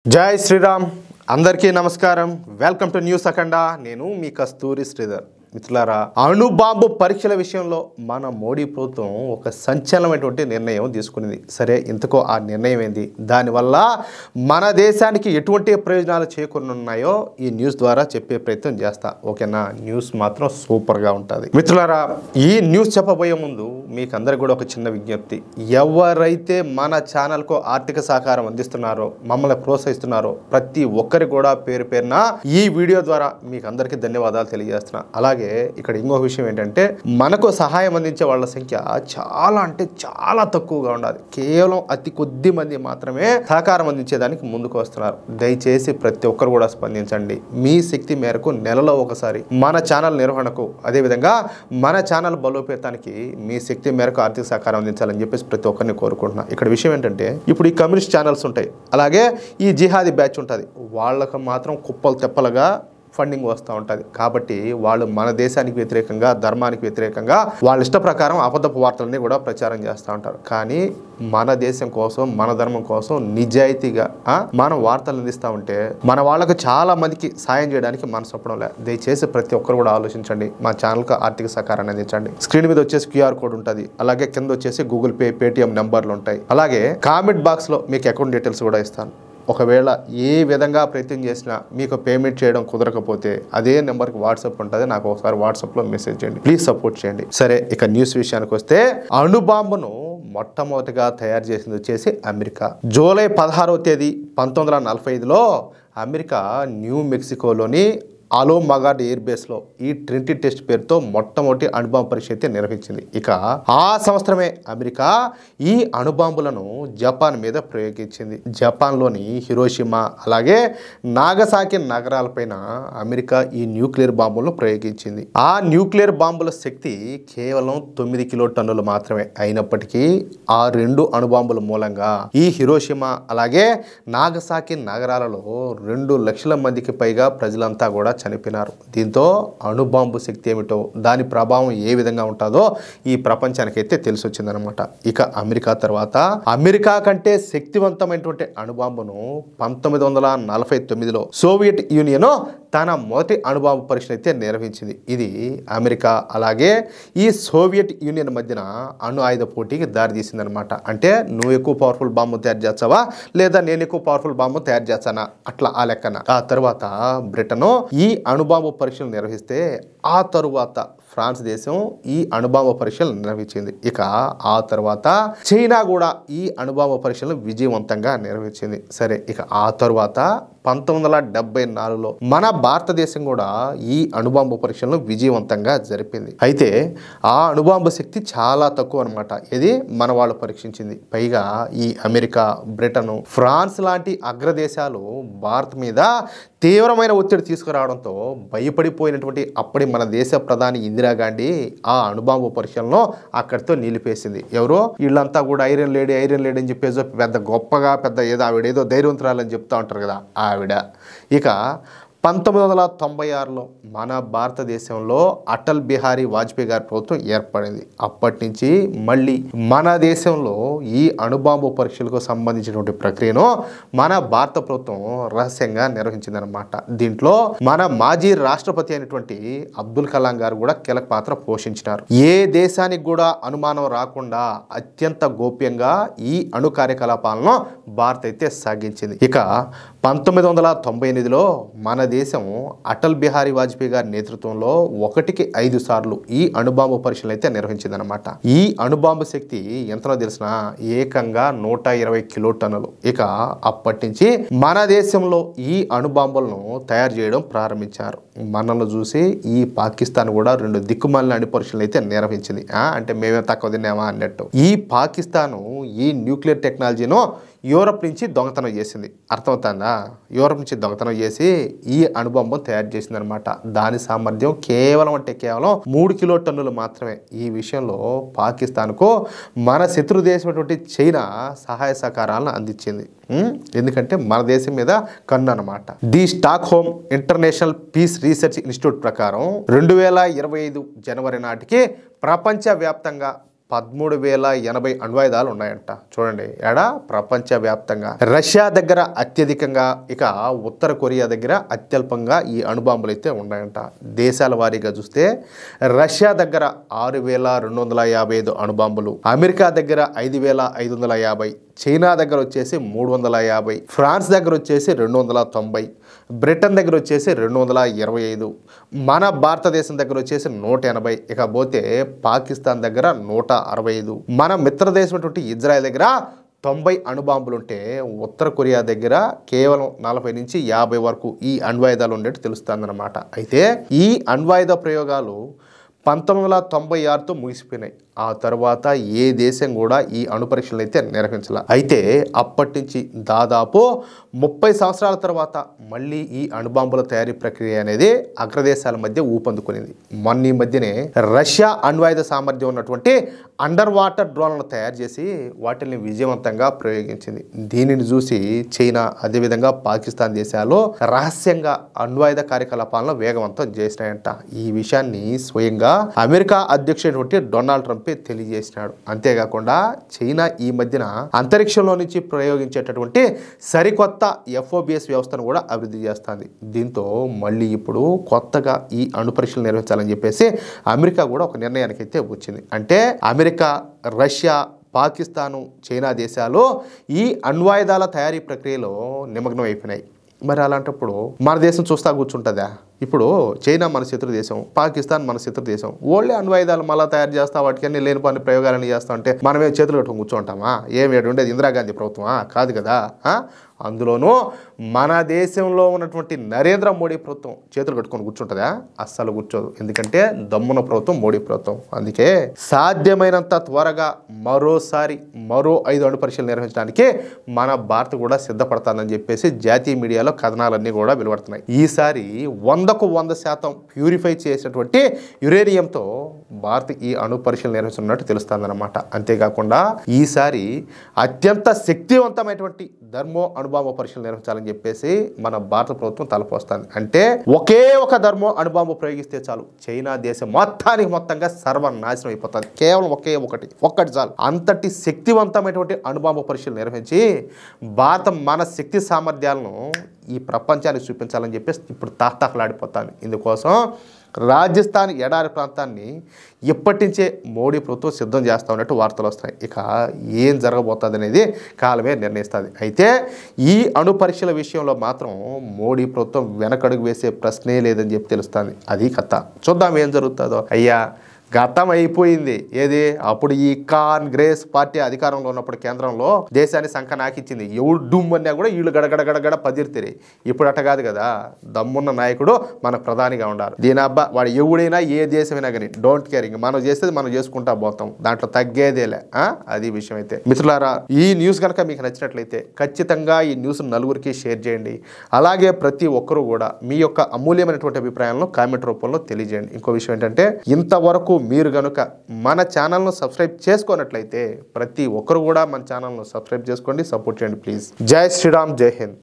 జై శ్రీరామ్ అందరికీ నమస్కారం వెల్కమ్ టు న్యూస్ అఖండ నేను మీ కస్తూరి శ్రీధర్ మిత్రులారా అణుబాంబు పరీక్షల విషయంలో మన మోడీ ప్రభుత్వం ఒక సంచలనమైనటువంటి నిర్ణయం తీసుకునింది సరే ఇంతకో ఆ నిర్ణయం ఏంది దానివల్ల మన దేశానికి ఎటువంటి ప్రయోజనాలు చేకూరనున్నాయో ఈ న్యూస్ ద్వారా చెప్పే ప్రయత్నం చేస్తా ఓకేనా న్యూస్ మాత్రం సూపర్గా ఉంటుంది మిత్రులారా ఈ న్యూస్ చెప్పబోయే ముందు మీకు అందరికి కూడా ఒక చిన్న విజ్ఞప్తి ఎవరైతే మన ఛానల్కు ఆర్థిక సహకారం అందిస్తున్నారో మమ్మల్ని ప్రోత్సహిస్తున్నారో ప్రతి ఒక్కరికి కూడా పేరు పేరున ఈ వీడియో ద్వారా మీకు అందరికీ ధన్యవాదాలు తెలియజేస్తున్నా అలాగే ఇక్కడ ఇంకొక విషయం ఏంటంటే మనకు సహాయం అందించే వాళ్ళ సంఖ్య చాలా అంటే చాలా తక్కువగా ఉండాలి కేవలం అతి కొద్ది మంది మాత్రమే సహకారం అందించేదానికి ముందుకు వస్తున్నారు దయచేసి ప్రతి ఒక్కరు కూడా స్పందించండి మీ శక్తి మేరకు నెలలో ఒకసారి మన ఛానల్ నిర్వహణకు అదేవిధంగా మన ఛానల్ బలోపేతానికి మీ శక్తి మేరకు ఆర్థిక సహకారం అందించాలని చెప్పేసి ప్రతి ఒక్కరిని కోరుకుంటున్నా ఇక్కడ విషయం ఏంటంటే ఇప్పుడు ఈ కమ్యూనిస్ట్ ఛానల్స్ ఉంటాయి అలాగే ఈ జిహాదీ బ్యాచ్ ఉంటుంది వాళ్ళకు మాత్రం కుప్పలు తెప్పలుగా ఫండింగ్ వస్తూ ఉంటుంది కాబట్టి వాళ్ళు మన దేశానికి వ్యతిరేకంగా ధర్మానికి వ్యతిరేకంగా వాళ్ళ ఇష్ట ప్రకారం అబద్ధపు వార్తలన్నీ కూడా ప్రచారం చేస్తూ ఉంటారు కానీ మన దేశం కోసం మన ధర్మం కోసం నిజాయితీగా మనం వార్తలు అందిస్తూ ఉంటే మన వాళ్ళకు చాలా మందికి సాయం చేయడానికి మనసు ఒప్పడం లేదు దయచేసి ప్రతి ఒక్కరు కూడా ఆలోచించండి మా ఛానల్కి ఆర్థిక సహకారాన్ని అందించండి స్క్రీన్ మీద వచ్చేసి QR కోడ్ ఉంటుంది అలాగే కింద వచ్చేసి గూగుల్ పే పేటిఎం నెంబర్లు ఉంటాయి అలాగే కామెంట్ బాక్స్లో మీకు అకౌంట్ డీటెయిల్స్ కూడా ఇస్తాను ఒకవేళ ఏ విధంగా ప్రయత్నం చేసినా మీకు పేమెంట్ చేయడం కుదరకపోతే అదే నెంబర్కి వాట్సాప్ ఉంటుంది నాకు ఒకసారి వాట్సాప్లో మెసేజ్ చేయండి ప్లీజ్ సపోర్ట్ చేయండి సరే ఇక న్యూస్ విషయానికి వస్తే అణుబాంబును మొట్టమొదటిగా తయారు చేసింది వచ్చేసి అమెరికా జూలై 16వ తేదీ 1945లో అమెరికా న్యూ మెక్సికోలోని అలో మగాడ్ ఎయిర్ బేస్లో ఈ ట్రింటీ టెస్ట్ పేరుతో మొట్టమొదటి అణుబాంబు పరీక్ష అయితే నిర్వహించింది ఇక ఆ సంవత్సరమే అమెరికా ఈ అణుబాంబులను జపాన్ మీద ప్రయోగించింది జపాన్లోని హిరోషిమా అలాగే నాగసాకి నగరాలపైన అమెరికా ఈ న్యూక్లియర్ బాంబులను ప్రయోగించింది ఆ న్యూక్లియర్ బాంబుల శక్తి కేవలం 9 కిలోటన్నులు మాత్రమే అయినప్పటికీ ఆ రెండు అణుబాంబుల మూలంగా ఈ హిరోషిమా అలాగే నాగసాకి నగరాలలో 2 లక్షల మందికి పైగా ప్రజలంతా కూడా చనిపోయినారు దీంతో అణుబాంబు శక్తి ఏమిటో దాని ప్రభావం ఏ విధంగా ఉంటుందో ఈ ప్రపంచానికైతే తెలిసి వచ్చిందనమాట ఇక అమెరికా తర్వాత అమెరికా కంటే శక్తివంతమైనటువంటి అణుబాంబును 1949లో సోవియట్ యూనియన్ తన మొదటి అణుబాంబు పరీక్షను అయితే నిర్వహించింది ఇది అమెరికా అలాగే ఈ సోవియట్ యూనియన్ మధ్యన అణు ఆయుధ పోటీకి దారితీసిందనమాట అంటే నువ్వు ఎక్కువ పవర్ఫుల్ బాంబు తయారు చేస్తావా లేదా నేను ఎక్కువ పవర్ఫుల్ బాంబు తయారు చేస్తానా అట్లా ఆ లెక్కన ఆ తర్వాత బ్రిటన్ ఈ అణుబాంబు పరీక్షలు నిర్వహిస్తే ఆ తరువాత ఫ్రాన్స్ దేశం ఈ అణుబాంబు పరీక్షలు నిర్వహించింది ఇక ఆ తర్వాత చైనా కూడా ఈ అణుబాంబు పరీక్షలను విజయవంతంగా నిర్వహించింది సరే ఇక ఆ తరువాత 1974లో మన భారతదేశం కూడా ఈ అణుబాంబు పరీక్షలను విజయవంతంగా జరిపింది అయితే ఆ అణుబాంబు శక్తి చాలా తక్కువ అనమాట ఇది మన వాళ్ళు పరీక్షించింది పైగా ఈ అమెరికా బ్రిటన్ ఫ్రాన్స్ లాంటి అగ్రదేశాలు భారత్ మీద తీవ్రమైన ఒత్తిడి తీసుకురావడంతో భయపడిపోయినటువంటి అప్పటి మన దేశ ప్రధాని ఇందిరాగాంధీ ఆ అణుబాంబు పరీక్షలను అక్కడితో నిలిపేసింది ఎవరో వీళ్ళంతా కూడా ఐరన్ లేడీ అని చెప్పేసి పెద్ద గొప్పగా పెద్ద ఏదో ఆవిడేదో ధైర్యవంతురాలని చెప్తా ఉంటారు కదా ఆవిడ ఇక 1996లో మన భారతదేశంలో అటల్ బిహారీ వాజ్పేయి గారి ప్రభుత్వం ఏర్పడింది అప్పటి నుంచి మళ్ళీ మన దేశంలో ఈ అణుబాంబు పరీక్షలకు సంబంధించినటువంటి ప్రక్రియను మన భారత ప్రభుత్వం రహస్యంగా నిర్వహించిందనమాట దీంట్లో మన మాజీ రాష్ట్రపతి అయినటువంటి అబ్దుల్ కలాం గారు కూడా కీలక పాత్ర పోషించినారు ఏ దేశానికి కూడా అనుమానం రాకుండా అత్యంత గోప్యంగా ఈ అణు కార్యకలాపాలను భారత్ అయితే సాగించింది ఇక 1998లో మన దేశం అటల్ బిహారీ వాజ్పేయి గారి నేతృత్వంలో 1కి 5 సార్లు ఈ అణుబాంబు పరీక్షలు అయితే నిర్వహించిందనమాట ఈ అణుబాంబు శక్తి ఎంతనో తెలిసిన ఏకంగా 120 కిలోటన్నులు ఇక అప్పటి నుంచి మన దేశంలో ఈ అణుబాంబులను తయారు చేయడం ప్రారంభించారు మనల్ని చూసి ఈ పాకిస్తాన్ కూడా 2 దిక్కుమాలిన అణు పరీక్షలు అయితే నిర్వహించింది అంటే మేమే తక్కువ తిన్నామా అన్నట్టు ఈ పాకిస్తాను ఈ న్యూక్లియర్ టెక్నాలజీను యూరప్ నుంచి దొంగతనం చేసింది అర్థమవుతుందా యూరప్ నుంచి దొంగతనం చేసి ఈ అణుబాంబును తయారు చేసిందనమాట దాని సామర్థ్యం కేవలం 3 కిలోటన్నులు మాత్రమే ఈ విషయంలో పాకిస్తాన్కు మన శత్రు దేశమైనటువంటి చైనా సహాయ సహకారాలను అందించింది ఎందుకంటే మన దేశం మీద కన్ను అనమాట the Stockholm international peace research institute ప్రకారం 2025 జనవరి నాటికి ప్రపంచవ్యాప్తంగా 13,080 అణ్వాయుధాలు ఉన్నాయంట. చూడండి ఎడా ప్రపంచవ్యాప్తంగా. రష్యా దగ్గర అత్యధికంగా, ఇక ఉత్తర కొరియా దగ్గర అత్యల్పంగా ఈ అణుబాంబులు అయితే ఉన్నాయంట. దేశాల వారీగా చూస్తే రష్యా దగ్గర 6,255 అణుబాంబులు, అమెరికా దగ్గర 5,550, చైనా దగ్గర వచ్చేసి 350, ఫ్రాన్స్ దగ్గర వచ్చేసి 290, బ్రిటన్ దగ్గర వచ్చేసి 225, మన భారతదేశం దగ్గర వచ్చేసి 180, ఇకపోతే పాకిస్తాన్ దగ్గర 165, మన మిత్రదేశం ఇజ్రాయెల్ దగ్గర 90 అణుబాంబులుంటే ఉత్తర కొరియా దగ్గర కేవలం 40 నుంచి 50 వరకు ఈ అణ్వాయుధాలు ఉండేట్టు తెలుస్తుందన్నమాట. అయితే ఈ అణ్వాయుధ ప్రయోగాలు 1996తో ముగిసిపోయినాయి. ఆ తర్వాత ఏ దేశం కూడా ఈ అణు పరీక్షలు అయితే నిర్వహించాల. అయితే అప్పటి నుంచి దాదాపు 30 సంవత్సరాల తర్వాత మళ్ళీ ఈ అణుబాంబుల తయారీ ప్రక్రియ అనేది అగ్రదేశాల మధ్య ఊపందుకునింది. మొన్న ఈ మధ్యనే రష్యా అణ్వాయుధ సామర్థ్యం ఉన్నటువంటి అండర్ వాటర్ డ్రోన్లను తయారు చేసి వాటిని విజయవంతంగా ప్రయోగించింది. దీనిని చూసి చైనా, అదేవిధంగా పాకిస్తాన్ దేశాలు రహస్యంగా అణ్వాయుధ కార్యకలాపాలను వేగవంతం చేసినాయంట. ఈ విషయాన్ని స్వయంగా అమెరికా అధ్యక్షుడు డొనాల్డ్ ట్రంప్ తెలియజేసినాడు. అంతేకాకుండా చైనా ఈ మధ్యన అంతరిక్షంలో నుంచి ప్రయోగించేటటువంటి సరికొత్త FOBS వ్యవస్థను కూడా అభివృద్ధి చేస్తుంది. దీంతో మళ్ళీ ఇప్పుడు కొత్తగా ఈ అణు పరీక్షలు నిర్వహించాలని చెప్పేసి అమెరికా కూడా ఒక నిర్ణయానికి అయితే వచ్చింది. అంటే అమెరికా, రష్యా, పాకిస్తాను, చైనా దేశాలు ఈ అణ్వాయుధాల తయారీ ప్రక్రియలో నిమగ్నం అయిపోయినాయి. మరి అలాంటప్పుడు మన దేశం చూస్తా కూర్చుంటుందా? ఇప్పుడు చైనా మన శత్రు దేశం, పాకిస్తాన్ మన శత్రు దేశం. ఓన్లీ అణ్వాయుధాలు మళ్ళీ తయారు చేస్తా, వాటికన్నీ లేని పని ప్రయోగాలని చేస్తా ఉంటే మనమే చేతులు కట్టుకుని కూర్చుంటామా? ఏమి ఉండేది ఇందిరాగాంధీ ప్రభుత్వమా? కాదు కదా. అందులోనూ మన దేశంలో ఉన్నటువంటి నరేంద్ర మోడీ ప్రభుత్వం చేతులు కట్టుకొని కూర్చుంటుందా? అస్సలు కూర్చోదు. ఎందుకంటే దమ్మున ప్రభుత్వం మోడీ ప్రభుత్వం. అందుకే సాధ్యమైనంత త్వరగా మరో 5 అణు పరీక్షలు నిర్వహించడానికి మన భారత్ కూడా సిద్ధపడతానని చెప్పేసి జాతీయ మీడియాలో కథనాలన్నీ కూడా వెలువడుతున్నాయి. ఈసారి 100కు 100% ప్యూరిఫై చేసేటువంటి యురేనియంతో భారత్ ఈ అణు పరీక్షలు నిర్వహిస్తున్నట్టు తెలుస్తుందన్నమాట. అంతేకాకుండా ఈసారి అత్యంత శక్తివంతమైనటువంటి ధర్మో అణుబాంబు పరీక్షలు నిర్వహించాలని చెప్పేసి మన భారత ప్రభుత్వం తలపోస్తుంది. అంటే ఒకే ఒక ధర్మో అణుబాంబు ప్రయోగిస్తే చాలు చైనా దేశం మొత్తంగా సర్వనాశనం అయిపోతుంది. కేవలం ఒక్కటి చాలు. అంతటి శక్తివంతమైనటువంటి అణుబాంబు పరీక్షలు నిర్వహించి భారత మన శక్తి సామర్థ్యాలను ఈ ప్రపంచానికి చూపించాలని చెప్పేసి ఇప్పుడు తాహతాహలాడిపోతాను. ఇందుకోసం రాజస్థాన్ ఎడారి ప్రాంతాన్ని ఇప్పటి నుంచే మోడీ ప్రభుత్వం సిద్ధం చేస్తూ ఉన్నట్టు వార్తలు వస్తున్నాయి. ఇక ఏం జరగబోతుంది అనేది కాలమే నిర్ణయిస్తుంది. అయితే ఈ అణు పరీక్షల విషయంలో మాత్రం మోడీ ప్రభుత్వం వెనకడుగు వేసే ప్రశ్నే లేదని చెప్పి తెలుస్తుంది. అది కథ. చూద్దాం ఏం జరుగుతుందో. అయ్యా గతం అయిపోయింది. ఏది అప్పుడు ఈ కాంగ్రెస్ పార్టీ అధికారంలో ఉన్నప్పుడు కేంద్రంలో దేశాన్ని సంఖ నాకిచ్చింది. ఎవడు డుమ్ అన్నా కూడా వీళ్ళు గడగడ పదిరితిరి. ఇప్పుడు అట్ట కాదు కదా. దమ్మున్న నాయకుడు మన ప్రధానిగా ఉండాలి. దీని అబ్బా వాడు ఎవడైనా ఏ దేశమైనా కానీ డోంట్ కేరింగ్, మనం చేసేది మనం చేసుకుంటా పోతాం, దాంట్లో తగ్గేదేలే. అది విషయం. అయితే మిత్రులారా, ఈ న్యూస్ కనుక మీకు నచ్చినట్లయితే ఖచ్చితంగా ఈ న్యూస్ నలుగురికి షేర్ చేయండి. అలాగే ప్రతి ఒక్కరూ కూడా మీ యొక్క అమూల్యమైనటువంటి అభిప్రాయాలను కామెంట్ రూపంలో తెలియజేయండి. ఇంకో విషయం ఏంటంటే, ఇంతవరకు మీరు కనుక మన ఛానల్ను సబ్స్క్రైబ్ చేసుకున్నట్లయితే ప్రతి ఒక్కరు కూడా మన ఛానల్ను సబ్స్క్రైబ్ చేసుకోండి, సపోర్ట్ చేయండి ప్లీజ్. జై శ్రీరామ్, జై హింద్.